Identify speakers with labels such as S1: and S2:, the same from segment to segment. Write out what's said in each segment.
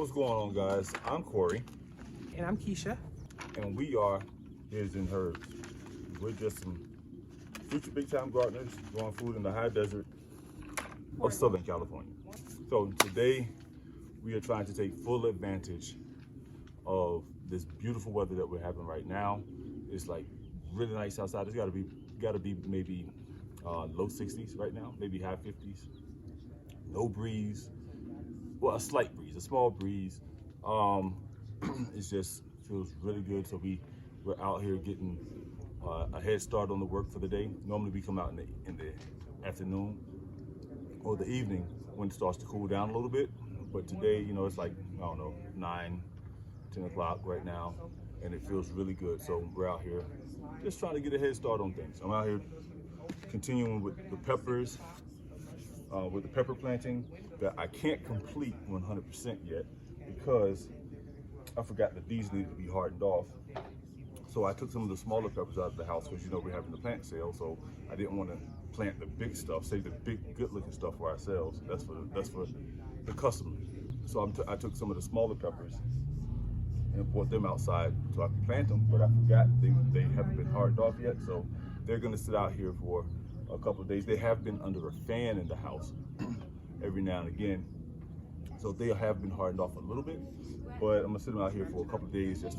S1: What's going on, guys? I'm Corey.
S2: And I'm Keisha.
S1: And we are HisHerbs. We're just some future big time gardeners growing food in the high desert of Southern California. So today we are trying to take full advantage of this beautiful weather that we're having right now. It's like really nice outside. It's gotta be maybe low 60s right now, maybe high 50s. No breeze. Well, a slight breeze, a small breeze. It just feels really good. So we're out here getting a head start on the work for the day. Normally we come out in the afternoon or the evening when it starts to cool down a little bit. But today, you know, it's like, I don't know, 9, 10 o'clock right now, and it feels really good. So we're out here just trying to get a head start on things. I'm out here continuing with the peppers, with the pepper planting that I can't complete 100% yet because I forgot that these need to be hardened off. So I took some of the smaller peppers out of the house because, you know, we're having the plant sale. So I didn't want to plant the big stuff, save the big, good-looking stuff for ourselves. That's for the customer. So I took some of the smaller peppers and brought them outside so I could plant them. But I forgot they haven't been hardened off yet. So they're going to sit out here for a couple of days. They have been under a fan in the house every now and again. So they have been hardened off a little bit, but I'm gonna sit them out here for a couple of days just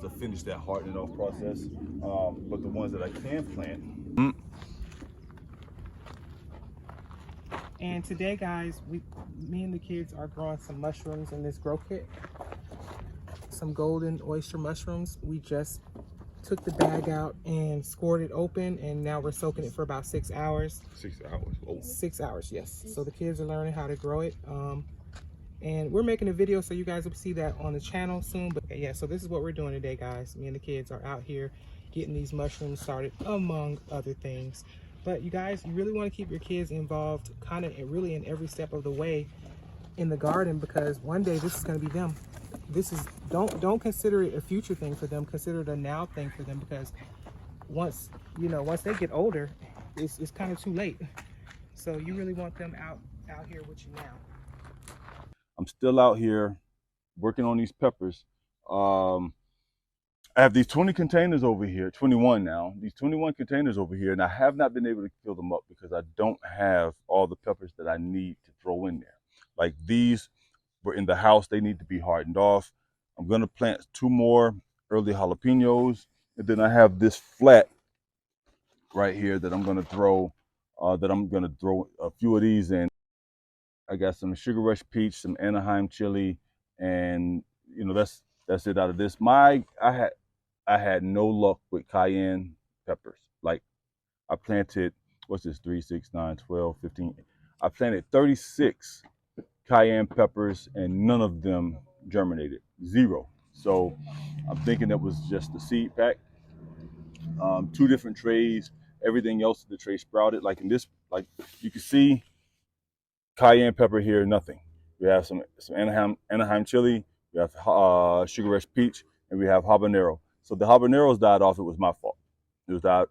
S1: to finish that hardening off process. But the ones that I can plant.
S2: And today, guys, me and the kids are growing some mushrooms in this grow kit. Some golden oyster mushrooms. We just took the bag out and scored it open, and now we're soaking it for about 6 hours.
S1: 6 hours. Oh.
S2: 6 hours, yes. So the kids are learning how to grow it. And we're making a video so you guys will see that on the channel soon. But yeah, so this is what we're doing today, guys. Me and the kids are out here getting these mushrooms started, among other things. But you guys, you really want to keep your kids involved kind of really in every step of the way in the garden, because one day this is going to be them. This is, don't consider it a future thing for them. Consider it a now thing for them, because once they get older, it's kind of too late. So you really want them out here with you now.
S1: I'm still out here working on these peppers. I have these 20 containers over here, 21 now, these 21 containers over here, and I have not been able to fill them up because I don't have all the peppers that I need to throw in there. Like these were in the house, they need to be hardened off. I'm gonna plant 2 more early jalapenos, and then I have this flat right here that I'm gonna throw, a few of these in. I got some Sugar Rush peach, some Anaheim chili, and you know that's it out of this. I had no luck with cayenne peppers. Like I planted, what's this, 3, 6, 9, 12, 15. I planted 36 cayenne peppers and none of them germinated, 0. So I'm thinking that was just the seed pack. 2 different trays, everything else in the tray sprouted. Like in this, like you can see, cayenne pepper here, nothing. We have some Anaheim chili, we have Sugar Rush peach, and we have habanero. So the habaneros died off. It was my fault. It was that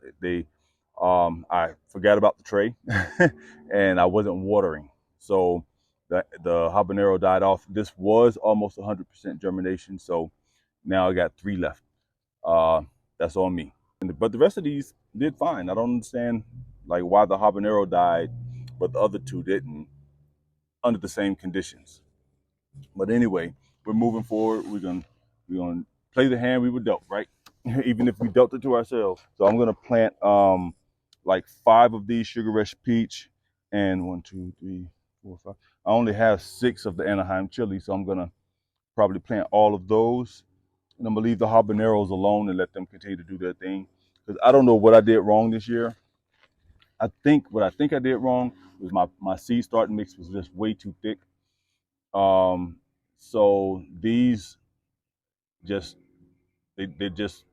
S1: I forgot about the tray, and I wasn't watering. So the habanero died off. This was almost 100% germination. So now I got 3 left. That's on me. But the rest of these did fine. I don't understand like why the habanero died, but the other 2 didn't, under the same conditions. But anyway, we're moving forward. We're gonna play the hand we were dealt, right? Even if we dealt it to ourselves. So I'm gonna plant like 5 of these Sugar Rush peach, and 1, 2, 3, 4, 5. I only have 6 of the Anaheim chili, so I'm gonna probably plant all of those, and I'm gonna leave the habaneros alone and let them continue to do their thing. Because I don't know what I did wrong this year. What I think I did wrong was my seed starting mix was just way too thick. So these they're just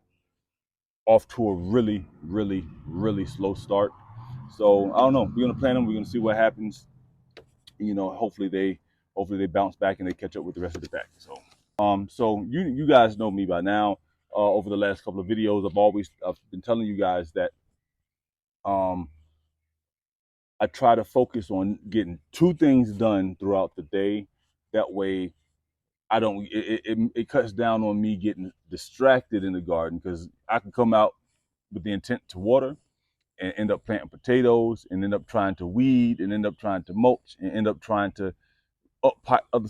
S1: off to a really, really, really slow start. So I don't know. We're gonna plant them. We're gonna see what happens. You know, hopefully they bounce back and they catch up with the rest of the pack. So you guys know me by now. Over the last couple of videos, I've been telling you guys that I try to focus on getting 2 things done throughout the day. That way I don't. It cuts down on me getting distracted in the garden because I can come out with the intent to water and end up planting potatoes and end up trying to weed and end up trying to mulch and end up trying to up other.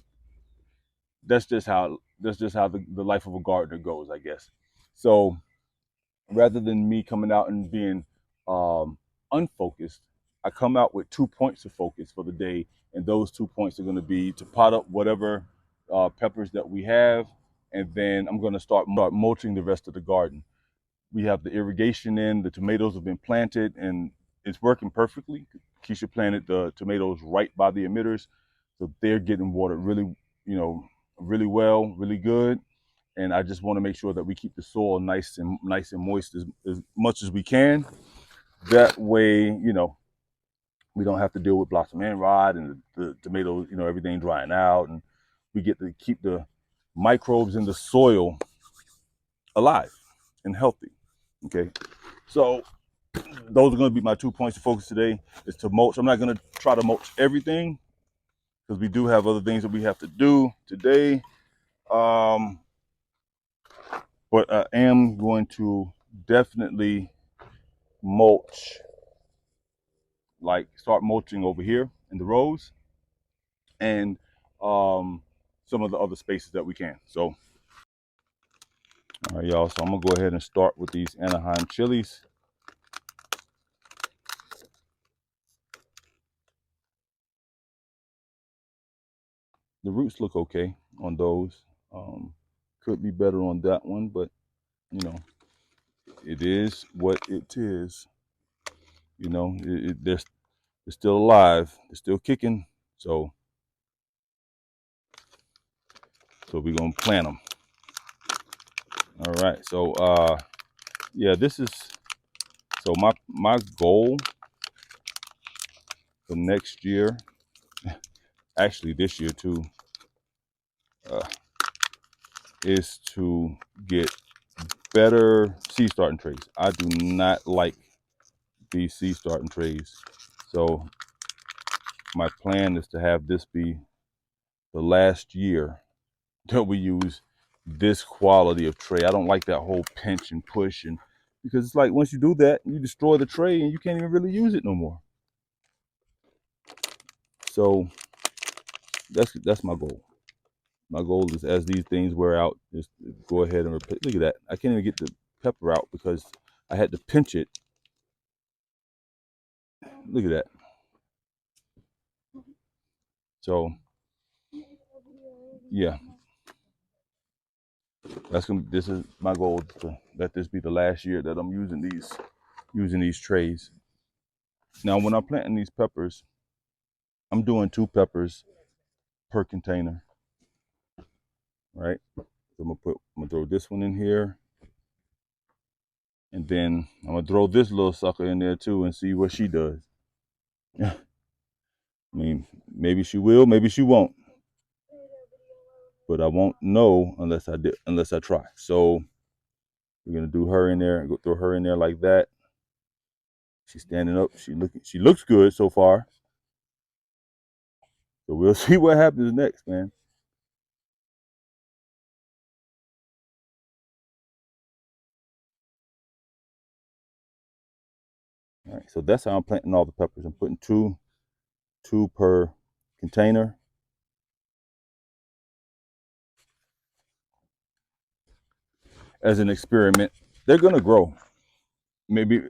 S1: That's just how the life of a gardener goes, I guess. So rather than me coming out and being um, unfocused, I come out with 2 points of focus for the day, and those 2 points are going to be to pot up whatever peppers that we have, and then I'm going to start mulching the rest of the garden. We have the irrigation in, the tomatoes have been planted, and it's working perfectly. Keisha planted the tomatoes right by the emitters, so they're getting watered really, really well, really good. And I just want to make sure that we keep the soil nice and moist as much as we can. That way, we don't have to deal with blossom end rot and the tomatoes, everything drying out, and we get to keep the microbes in the soil alive and healthy. Okay, so those are going to be my 2 points of focus today. Is to mulch. I'm not going to try to mulch everything because we do have other things that we have to do today. But I am going to definitely mulch, like start mulching over here in the rows and some of the other spaces that we can. So, all right, y'all. So I'm gonna go ahead and start with these Anaheim chilies. The roots look okay on those. Could be better on that one, but it is what it is. They're still alive. They're still kicking. So we're gonna plant them. All right. So yeah, this is so my goal for next year, actually this year too, is to get better seed starting trays. I do not like these seed starting trays. So my plan is to have this be the last year that we use this quality of tray. I don't like that whole pinch and push, and because it's like once you do that, you destroy the tray and you can't even really use it no more. So that's my goal. My goal is, as these things wear out, just go ahead and replace. Look at that. I can't even get the pepper out because I had to pinch it. Look at that. So yeah, this is my goal, to let this be the last year that I'm using these trays. Now when I'm planting these peppers, I'm doing 2 peppers per container, right? So I'm gonna throw this one in here, and then I'm gonna throw this little sucker in there too and see what she does. I mean, maybe she will, maybe she won't, but I won't know unless I try. So we're gonna do her in there and go throw her in there like that. She's standing up. She looks good so far. So we'll see what happens next, man. All right, so that's how I'm planting all the peppers. I'm putting two per container. As an experiment. They're gonna grow. Maybe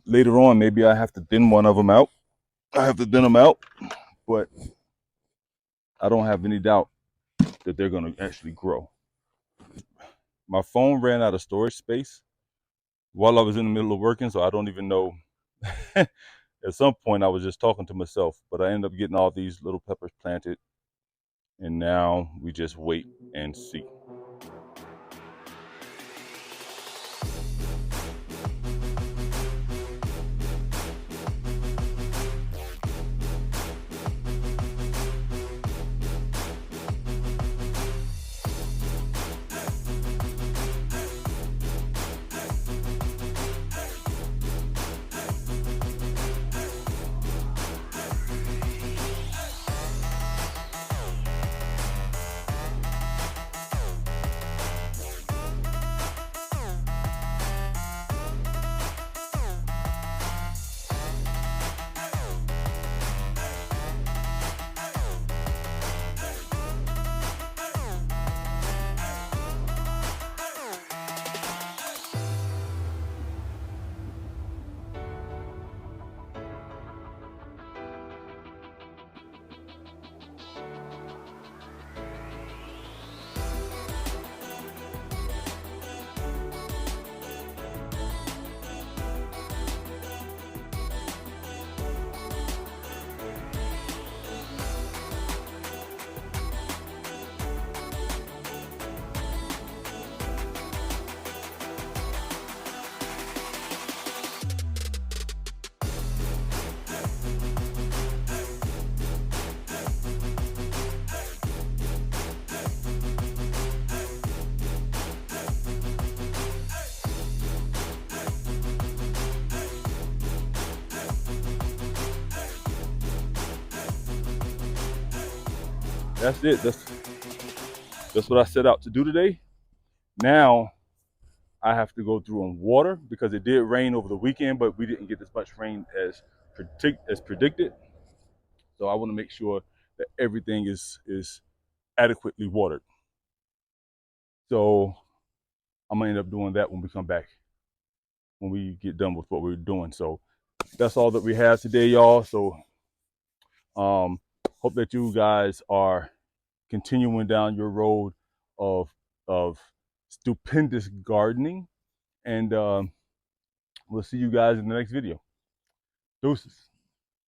S1: later on, maybe I have to thin one of them out. I have to thin them out, but I don't have any doubt that they're gonna actually grow. My phone ran out of storage space while I was in the middle of working, so I don't even know. At some point, I was just talking to myself, but I ended up getting all these little peppers planted, and now we just wait and see. that's it. That's what I set out to do today. Now I have to go through and water because it did rain over the weekend, but we didn't get as much rain as predicted. So I want to make sure that everything is adequately watered. So I'm gonna end up doing that when we come back, when we get done with what we're doing. So that's all that we have today, y'all. So hope that you guys are continuing down your road of stupendous gardening, and we'll see you guys in the next video. Deuces.